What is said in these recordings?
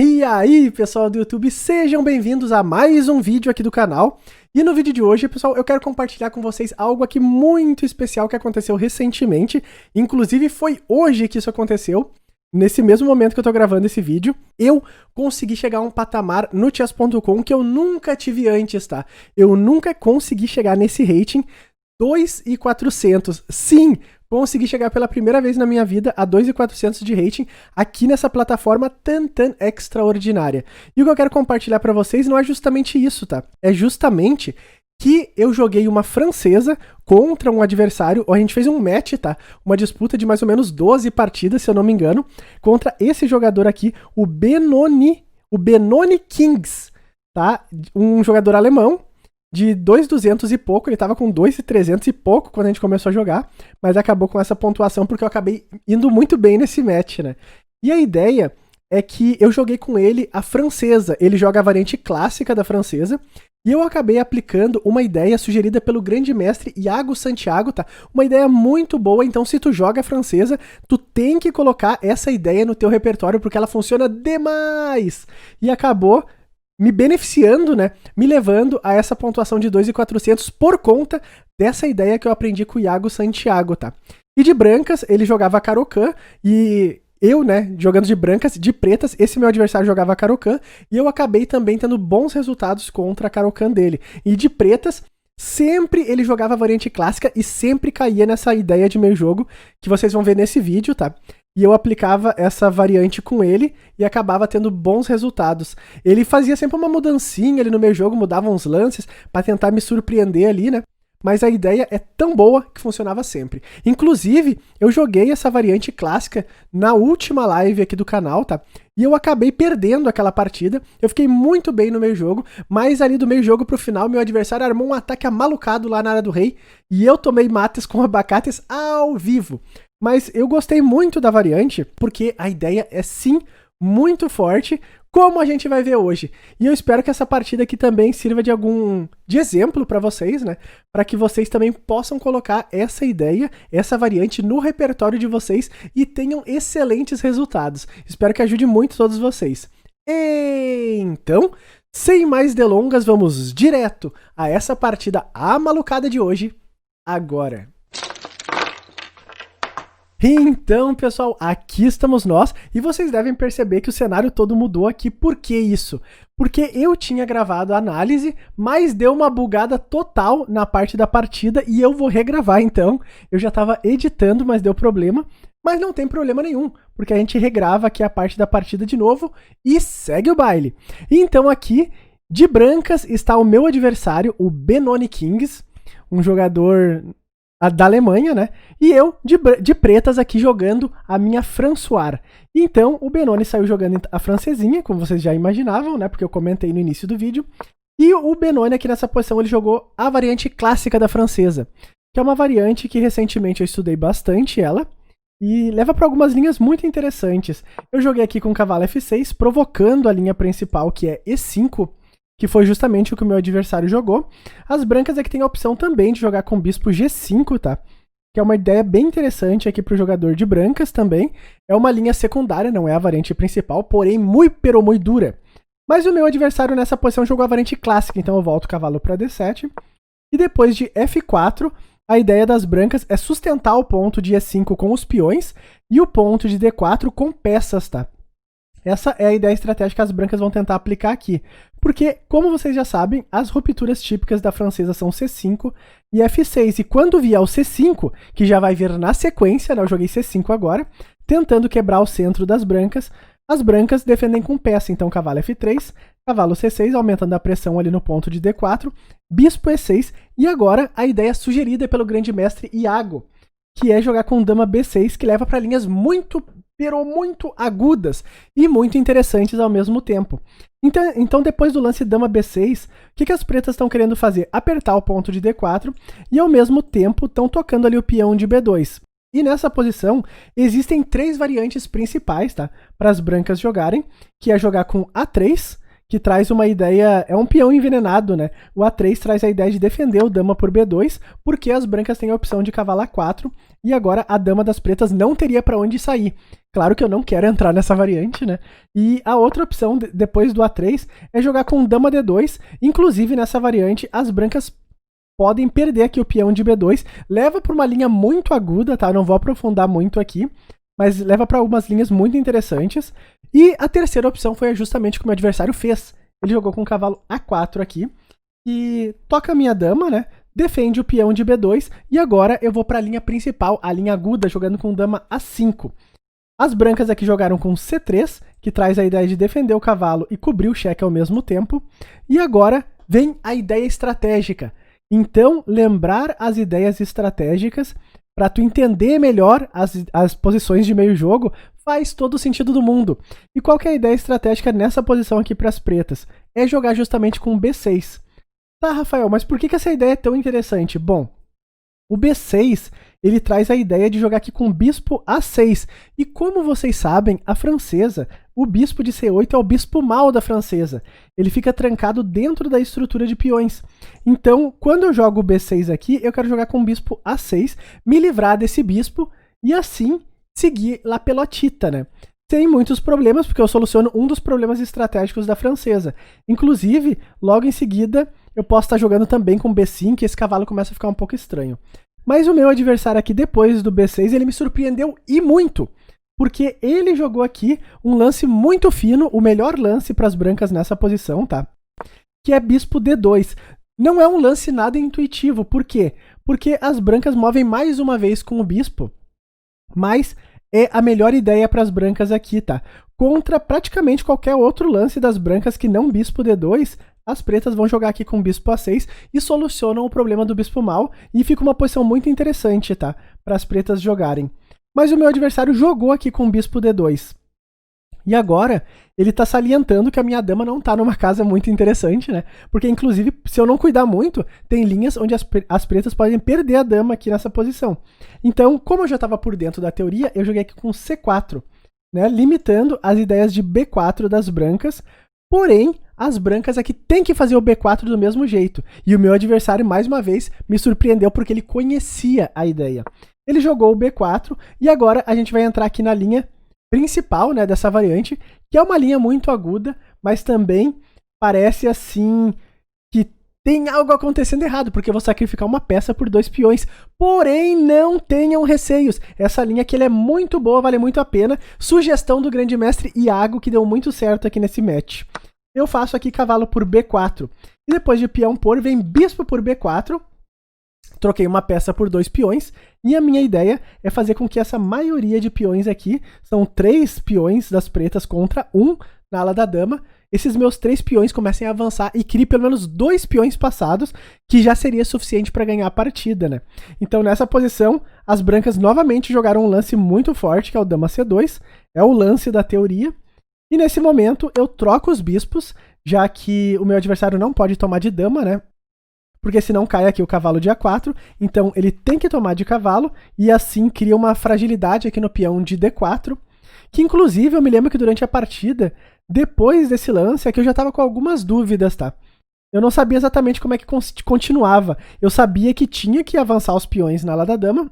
E aí, pessoal do YouTube, sejam bem-vindos a mais um vídeo aqui do canal. E no vídeo de hoje, pessoal, eu quero compartilhar com vocês algo aqui muito especial que aconteceu recentemente. Inclusive, foi hoje que isso aconteceu. Nesse mesmo momento que eu tô gravando esse vídeo, eu consegui chegar a um patamar no chess.com que eu nunca tive antes, tá? Eu nunca consegui chegar nesse rating 2.400. Sim, consegui chegar pela primeira vez na minha vida a 2.400 de rating aqui nessa plataforma tan extraordinária. E o que eu quero compartilhar pra vocês não é justamente isso, tá? É justamente que eu joguei uma francesa contra um adversário, a gente fez um match, tá? Uma disputa de mais ou menos 12 partidas, se eu não me engano, contra esse jogador aqui, o Benoni Kings, tá? Um jogador alemão de 2.200 e pouco, ele tava com 2.300 e pouco quando a gente começou a jogar, mas acabou com essa pontuação porque eu acabei indo muito bem nesse match, né? E a ideia é que eu joguei com ele a francesa, ele joga a variante clássica da francesa, e eu acabei aplicando uma ideia sugerida pelo grande mestre Iago Santiago, tá? Uma ideia muito boa, então se tu joga a francesa, tu tem que colocar essa ideia no teu repertório, porque ela funciona demais! E acabou me beneficiando, né? Me levando a essa pontuação de 2.400 por conta dessa ideia que eu aprendi com o Iago Santiago, tá? E de brancas, ele jogava Caro-Kann e eu, né, jogando de brancas, de pretas, esse meu adversário jogava Caro-Kann e eu acabei também tendo bons resultados contra a Caro-Kann dele. E de pretas, sempre ele jogava a variante clássica e sempre caía nessa ideia de meio jogo que vocês vão ver nesse vídeo, tá? E eu aplicava essa variante com ele e acabava tendo bons resultados. Ele fazia sempre uma mudancinha ali no meio jogo, mudava uns lances para tentar me surpreender ali, né? Mas a ideia é tão boa que funcionava sempre. Inclusive, eu joguei essa variante clássica na última live aqui do canal, tá? E eu acabei perdendo aquela partida. Eu fiquei muito bem no meio jogo, mas ali do meio jogo pro final, meu adversário armou um ataque amalucado lá na área do rei e eu tomei mates com abacates ao vivo. Mas eu gostei muito da variante, porque a ideia é sim muito forte, como a gente vai ver hoje. E eu espero que essa partida aqui também sirva de exemplo para vocês, né? Para que vocês também possam colocar essa ideia, essa variante no repertório de vocês e tenham excelentes resultados. Espero que ajude muito todos vocês. Então, sem mais delongas, vamos direto a essa partida amalucada de hoje, agora. Então, pessoal, aqui estamos nós, e vocês devem perceber que o cenário todo mudou aqui. Por que isso? Porque eu tinha gravado a análise, mas deu uma bugada total na parte da partida, e eu vou regravar então. Eu já estava editando, mas deu problema, mas não tem problema nenhum, porque a gente regrava aqui a parte da partida de novo, e segue o baile. Então aqui, de brancas, está o meu adversário, o Benoni Kings, um jogador da Alemanha, né? E eu, de pretas, aqui jogando a minha Françoise. Então, o Benoni saiu jogando a francesinha, como vocês já imaginavam, né? Porque eu comentei no início do vídeo. E o Benoni aqui nessa posição, ele jogou a variante clássica da francesa, que é uma variante que recentemente eu estudei bastante ela, e leva para algumas linhas muito interessantes. Eu joguei aqui com o cavalo F6, provocando a linha principal, que é E5, que foi justamente o que o meu adversário jogou. As brancas aqui tem a opção também de jogar com bispo G5, tá? Que é uma ideia bem interessante aqui para o jogador de brancas também. É uma linha secundária, não é a variante principal, porém muito dura. Mas o meu adversário nessa posição jogou a variante clássica, então eu volto o cavalo para D7. E depois de F4, a ideia das brancas é sustentar o ponto de E5 com os peões e o ponto de D4 com peças, tá? Essa é a ideia estratégica que as brancas vão tentar aplicar aqui. Porque, como vocês já sabem, as rupturas típicas da francesa são C5 e F6. E quando vier o C5, que já vai vir na sequência, né, eu joguei C5 agora, tentando quebrar o centro das brancas, as brancas defendem com peça. Então, cavalo F3, cavalo C6, aumentando a pressão ali no ponto de D4, bispo E6. E agora, a ideia sugerida pelo grande mestre Iago, que é jogar com dama B6, que leva para linhas muito agudas e muito interessantes ao mesmo tempo. Então depois do lance dama B6, o que as pretas estão querendo fazer? Apertar o ponto de D4 e ao mesmo tempo estão tocando ali o peão de B2. E nessa posição existem três variantes principais, tá? Para as brancas jogarem, que é jogar com A3, que traz uma ideia, é um peão envenenado, né? O A3 traz a ideia de defender o dama por B2, porque as brancas têm a opção de cavalo A4, e agora a dama das pretas não teria para onde sair. Claro que eu não quero entrar nessa variante, né? E a outra opção, depois do A3, é jogar com dama D2. Inclusive, nessa variante, as brancas podem perder aqui o peão de B2. Leva para uma linha muito aguda, tá? Eu não vou aprofundar muito aqui, mas leva para algumas linhas muito interessantes. E a terceira opção foi justamente o que o meu adversário fez. Ele jogou com o cavalo A4 aqui, e toca a minha dama, né? Defende o peão de B2, e agora eu vou para a linha principal, a linha aguda, jogando com dama A5. As brancas aqui jogaram com C3, que traz a ideia de defender o cavalo e cobrir o cheque ao mesmo tempo. E agora vem a ideia estratégica. Então, lembrar as ideias estratégicas para tu entender melhor as posições de meio jogo faz todo o sentido do mundo. E qual que é a ideia estratégica nessa posição aqui para as pretas? É jogar justamente com B6. Tá, Rafael, mas por que essa ideia é tão interessante? Bom, o B6, ele traz a ideia de jogar aqui com o bispo A6. E como vocês sabem, a francesa, o bispo de C8 é o bispo mau da francesa. Ele fica trancado dentro da estrutura de peões. Então, quando eu jogo o B6 aqui, eu quero jogar com o bispo A6, me livrar desse bispo e assim seguir la pelotita, né? Sem muitos problemas, porque eu soluciono um dos problemas estratégicos da francesa. Inclusive, logo em seguida, eu posso estar jogando também com B5 e esse cavalo começa a ficar um pouco estranho. Mas o meu adversário aqui, depois do B6, ele me surpreendeu e muito. Porque ele jogou aqui um lance muito fino, o melhor lance para as brancas nessa posição, tá? Que é bispo D2. Não é um lance nada intuitivo. Por quê? Porque as brancas movem mais uma vez com o bispo, mas é a melhor ideia para as brancas aqui, tá? Contra praticamente qualquer outro lance das brancas que não bispo D2, as pretas vão jogar aqui com bispo A6 e solucionam o problema do bispo mau, e fica uma posição muito interessante, tá? Para as pretas jogarem. Mas o meu adversário jogou aqui com bispo D2. E agora, ele está salientando que a minha dama não está numa casa muito interessante, né? Porque, inclusive, se eu não cuidar muito, tem linhas onde as pretas podem perder a dama aqui nessa posição. Então, como eu já estava por dentro da teoria, eu joguei aqui com C4, né? Limitando as ideias de B4 das brancas. Porém, as brancas aqui têm que fazer o B4 do mesmo jeito. E o meu adversário, mais uma vez, me surpreendeu porque ele conhecia a ideia. Ele jogou o B4 e agora a gente vai entrar aqui na linha principal, né, dessa variante, que é uma linha muito aguda, mas também parece assim que tem algo acontecendo errado, porque eu vou sacrificar uma peça por 2 peões. Porém, não tenham receios. Essa linha aqui ela é muito boa, vale muito a pena. Sugestão do grande mestre Iago, que deu muito certo aqui nesse match. Eu faço aqui cavalo por B4. E depois de peão por, vem bispo por B4. Troquei uma peça por 2 peões. E a minha ideia é fazer com que essa maioria de peões aqui, são 3 peões das pretas contra 1 na ala da dama, esses meus 3 peões comecem a avançar e criem pelo menos 2 peões passados, que já seria suficiente para ganhar a partida, né? Então nessa posição, as brancas novamente jogaram um lance muito forte, que é o dama C2, é o lance da teoria. E nesse momento eu troco os bispos, já que o meu adversário não pode tomar de dama, né? Porque senão cai aqui o cavalo de A4, então ele tem que tomar de cavalo, e assim cria uma fragilidade aqui no peão de D4, que inclusive eu me lembro que durante a partida, depois desse lance, aqui eu já estava com algumas dúvidas, tá? Eu não sabia exatamente como é que continuava. Eu sabia que tinha que avançar os peões na ala da dama,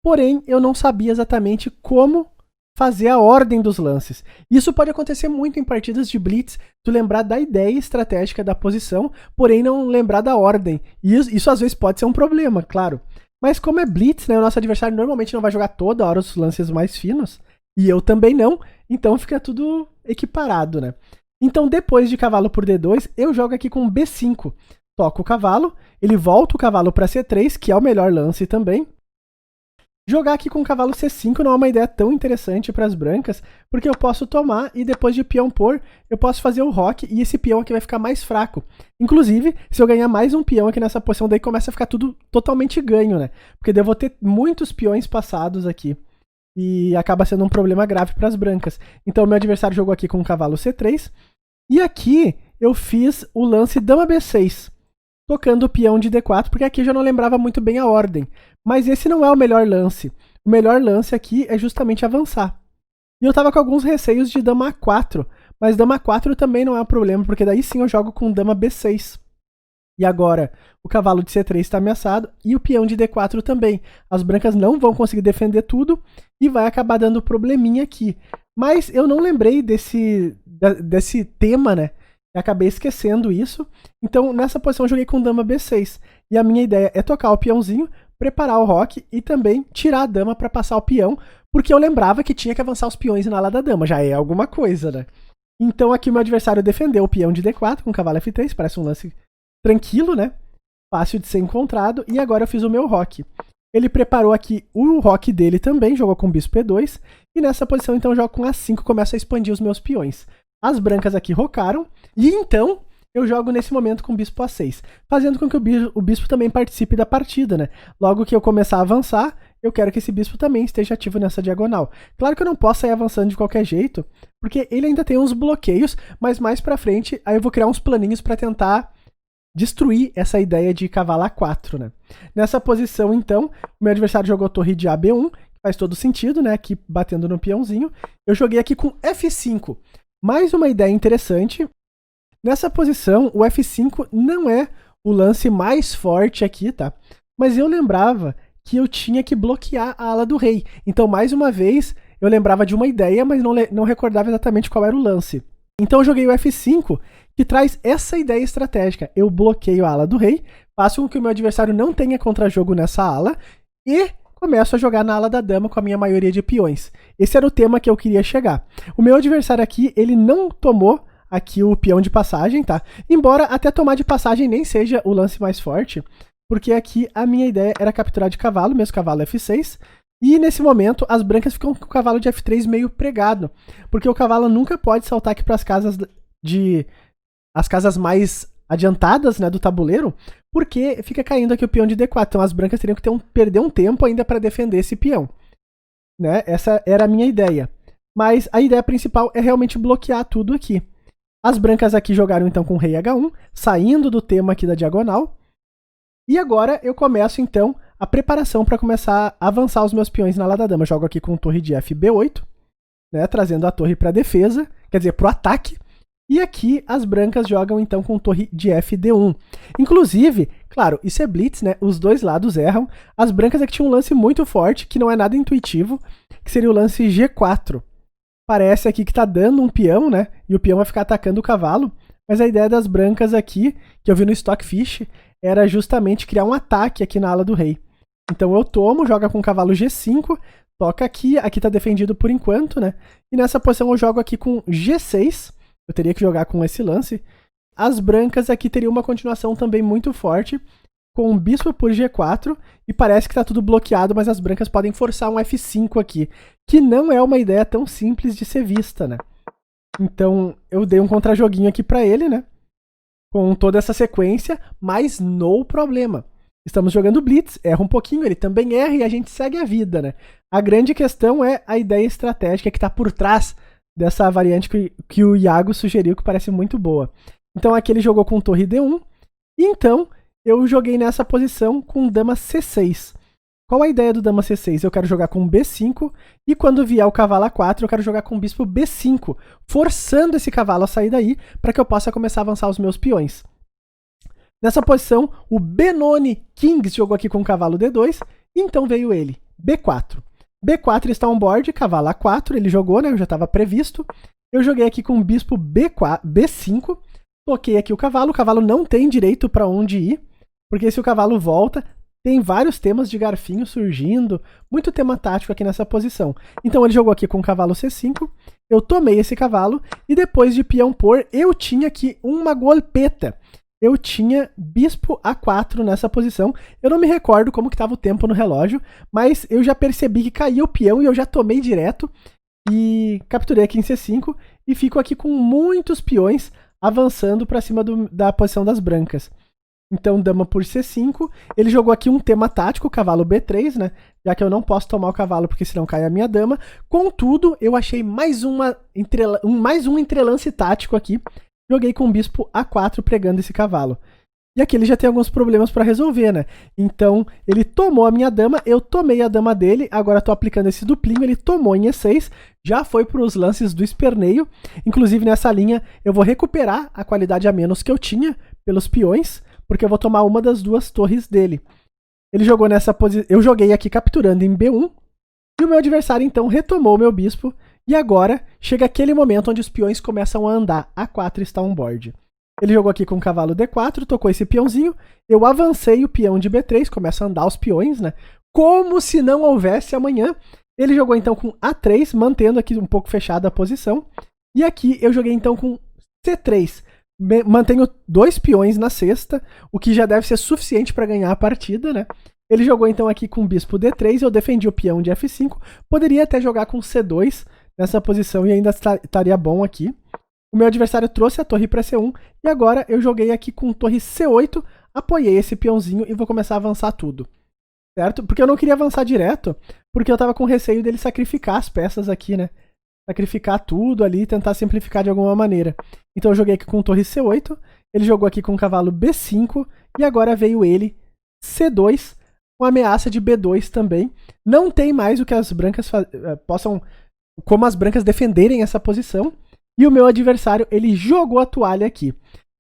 porém eu não sabia exatamente como fazer a ordem dos lances. Isso pode acontecer muito em partidas de blitz, tu lembrar da ideia estratégica da posição, porém não lembrar da ordem. E isso às vezes pode ser um problema, claro. Mas como é blitz, né, o nosso adversário normalmente não vai jogar toda hora os lances mais finos, e eu também não, então fica tudo equiparado, né? Então depois de cavalo por D2, eu jogo aqui com B5. Toco o cavalo, ele volta o cavalo para C3, que é o melhor lance também. Jogar aqui com o cavalo C5 não é uma ideia tão interessante para as brancas, porque eu posso tomar e depois de peão por, eu posso fazer o roque e esse peão aqui vai ficar mais fraco. Inclusive, se eu ganhar mais um peão aqui nessa posição, daí começa a ficar tudo totalmente ganho, né? Porque daí eu vou ter muitos peões passados aqui e acaba sendo um problema grave para as brancas. Então, meu adversário jogou aqui com o cavalo C3 e aqui eu fiz o lance dama B6. Tocando o peão de D4, porque aqui eu já não lembrava muito bem a ordem. Mas esse não é o melhor lance. O melhor lance aqui é justamente avançar. E eu tava com alguns receios de dama A4, mas dama A4 também não é um problema, porque daí sim eu jogo com dama B6. E agora o cavalo de C3 está ameaçado e o peão de D4 também. As brancas não vão conseguir defender tudo e vai acabar dando probleminha aqui. Mas eu não lembrei desse tema, né? Eu acabei esquecendo isso. Então nessa posição eu joguei com dama B6. E a minha ideia é tocar o peãozinho, preparar o roque e também tirar a dama para passar o peão, porque eu lembrava que tinha que avançar os peões na ala da dama. Já é alguma coisa, né? Então aqui o meu adversário defendeu o peão de D4 com o cavalo F3, parece um lance tranquilo, né? Fácil de ser encontrado. E agora eu fiz o meu roque. Ele preparou aqui o roque dele também, jogou com bispo E2. E nessa posição, então, eu jogo com A5, começo a expandir os meus peões. As brancas aqui rocaram. E então, eu jogo nesse momento com bispo A6. Fazendo com que o bispo também participe da partida, né? Logo que eu começar a avançar, eu quero que esse bispo também esteja ativo nessa diagonal. Claro que eu não posso sair avançando de qualquer jeito, porque ele ainda tem uns bloqueios, mas mais pra frente, aí eu vou criar uns planinhos pra tentar destruir essa ideia de cavalo A4, né? Nessa posição, então, o meu adversário jogou torre de AB1, que faz todo sentido, né? Aqui batendo no peãozinho. Eu joguei aqui com F5. Mais uma ideia interessante. Nessa posição, o F5 não é o lance mais forte aqui, tá? Mas eu lembrava que eu tinha que bloquear a ala do rei. Então, mais uma vez, eu lembrava de uma ideia, mas não recordava exatamente qual era o lance. Então eu joguei o F5, que traz essa ideia estratégica. Eu bloqueio a ala do rei, faço com que o meu adversário não tenha contra-jogo nessa ala e começo a jogar na ala da dama com a minha maioria de peões. Esse era o tema que eu queria chegar. O meu adversário aqui, ele não tomou aqui o peão de passagem, tá? Embora até tomar de passagem nem seja o lance mais forte, porque aqui a minha ideia era capturar de cavalo, mesmo cavalo F6, e nesse momento as brancas ficam com o cavalo de F3 meio pregado, porque o cavalo nunca pode saltar aqui para as casas mais adiantadas, né, do tabuleiro, porque fica caindo aqui o peão de D4. Então as brancas teriam que perder um tempo ainda para defender esse peão, né? Essa era a minha ideia. Mas a ideia principal é realmente bloquear tudo aqui. As brancas aqui jogaram então com rei H1, saindo do tema aqui da diagonal. E agora eu começo então a preparação para começar a avançar os meus peões na ala da dama. Eu jogo aqui com torre de FB8, né, trazendo a torre para defesa, quer dizer, para o ataque. E aqui as brancas jogam então com torre de FD1. Inclusive, claro, isso é blitz, né? Os dois lados erram. As brancas aqui tinham um lance muito forte, que não é nada intuitivo, que seria o lance G4. Parece aqui que tá dando um peão, né? E o peão vai ficar atacando o cavalo. Mas a ideia das brancas aqui, que eu vi no Stockfish, era justamente criar um ataque aqui na ala do rei. Então eu tomo, joga com o cavalo G5, toca aqui tá defendido por enquanto, né? E nessa posição eu jogo aqui com G6. Eu teria que jogar com esse lance. As brancas aqui teriam uma continuação também muito forte, com um bispo por G4, e parece que tá tudo bloqueado, mas as brancas podem forçar um F5 aqui, que não é uma ideia tão simples de ser vista, né? Então eu dei um contra-joguinho aqui pra ele, né? Com toda essa sequência, mas no problema. Estamos jogando Blitz, erra um pouquinho, ele também erra e a gente segue a vida, né? A grande questão é a ideia estratégica que tá por trás dessa variante que o Iago sugeriu, que parece muito boa. Então aqui ele jogou com torre D1, e então eu joguei nessa posição com dama C6. Qual a ideia do dama C6? Eu quero jogar com B5, e quando vier o cavalo A4, eu quero jogar com bispo B5, forçando esse cavalo a sair daí, para que eu possa começar a avançar os meus peões. Nessa posição, o Benoni Kings jogou aqui com o cavalo D2, e então veio ele, B4. B4 está on board, cavalo A4, ele jogou, né? Eu já estava previsto. Eu joguei aqui com o bispo B5, toquei aqui o cavalo não tem direito para onde ir, porque se o cavalo volta, tem vários temas de garfinho surgindo, muito tema tático aqui nessa posição. Então ele jogou aqui com o cavalo C5, eu tomei esse cavalo, e depois de peão por, eu tinha aqui uma golpeta. Eu tinha bispo A4 nessa posição. Eu não me recordo como que estava o tempo no relógio, mas eu já percebi que caiu o peão e eu já tomei direto e capturei aqui em C5 e fico aqui com muitos peões avançando para cima da posição das brancas. Então dama por C5, ele jogou aqui um tema tático, cavalo B3, né? Já que eu não posso tomar o cavalo porque senão cai a minha dama. Contudo, eu achei mais um entrelance tático aqui. Joguei com o bispo A4 pregando esse cavalo. E aqui ele já tem alguns problemas para resolver, né? Então, ele tomou a minha dama, eu tomei a dama dele, agora estou aplicando esse duplinho, ele tomou em E6, já foi para os lances do esperneio. Inclusive, nessa linha, eu vou recuperar a qualidade a menos que eu tinha pelos peões, porque eu vou tomar uma das duas torres dele. Ele jogou nessa posição, eu joguei aqui capturando em B1, e o meu adversário então retomou o meu bispo, e agora chega aquele momento onde os peões começam a andar. A4 está on board. Ele jogou aqui com o cavalo D4, tocou esse peãozinho, eu avancei o peão de B3, começa a andar os peões, né? Como se não houvesse amanhã. Ele jogou então com A3, mantendo aqui um pouco fechada a posição. E aqui eu joguei então com C3. Mantenho 2 peões na cesta, o que já deve ser suficiente para ganhar a partida, né? Ele jogou então aqui com bispo D3, eu defendi o peão de F5. Poderia até jogar com C2 nessa posição e ainda estaria bom aqui. O meu adversário trouxe a torre para C1 e agora eu joguei aqui com torre C8, apoiei esse peãozinho e vou começar a avançar tudo. Certo? Porque eu não queria avançar direto, porque eu tava com receio dele sacrificar as peças aqui, né? Sacrificar tudo ali e tentar simplificar de alguma maneira. Então eu joguei aqui com torre C8, ele jogou aqui com cavalo B5 e agora veio ele C2 com ameaça de B2 também. Não tem mais o que as brancas possam, como as brancas defenderem essa posição. E o meu adversário, ele jogou a toalha aqui.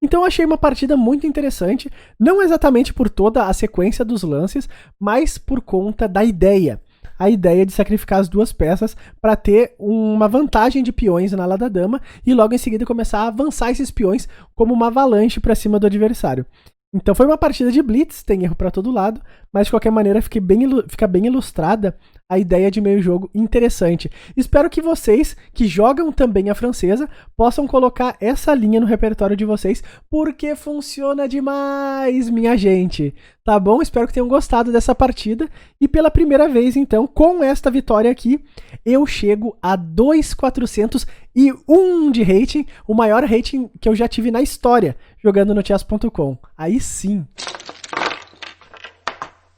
Então eu achei uma partida muito interessante, não exatamente por toda a sequência dos lances, mas por conta da ideia. A ideia de sacrificar as duas peças para ter uma vantagem de peões na ala da dama e logo em seguida começar a avançar esses peões como uma avalanche para cima do adversário. Então foi uma partida de blitz, tem erro para todo lado, mas de qualquer maneira fica bem ilustrada a ideia de meio jogo interessante. Espero que vocês, que jogam também a francesa, possam colocar essa linha no repertório de vocês, porque funciona demais, minha gente. Tá bom? Espero que tenham gostado dessa partida. E pela primeira vez, então, com esta vitória aqui, eu chego a 2.401 de rating, o maior rating que eu já tive na história, jogando no chess.com. Aí sim.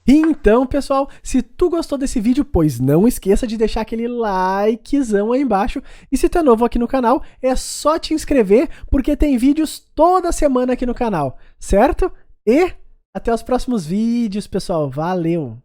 Então, pessoal, se tu gostou desse vídeo, pois não esqueça de deixar aquele likezão aí embaixo. E se tu é novo aqui no canal, é só te inscrever, porque tem vídeos toda semana aqui no canal, certo? E até os próximos vídeos, pessoal. Valeu!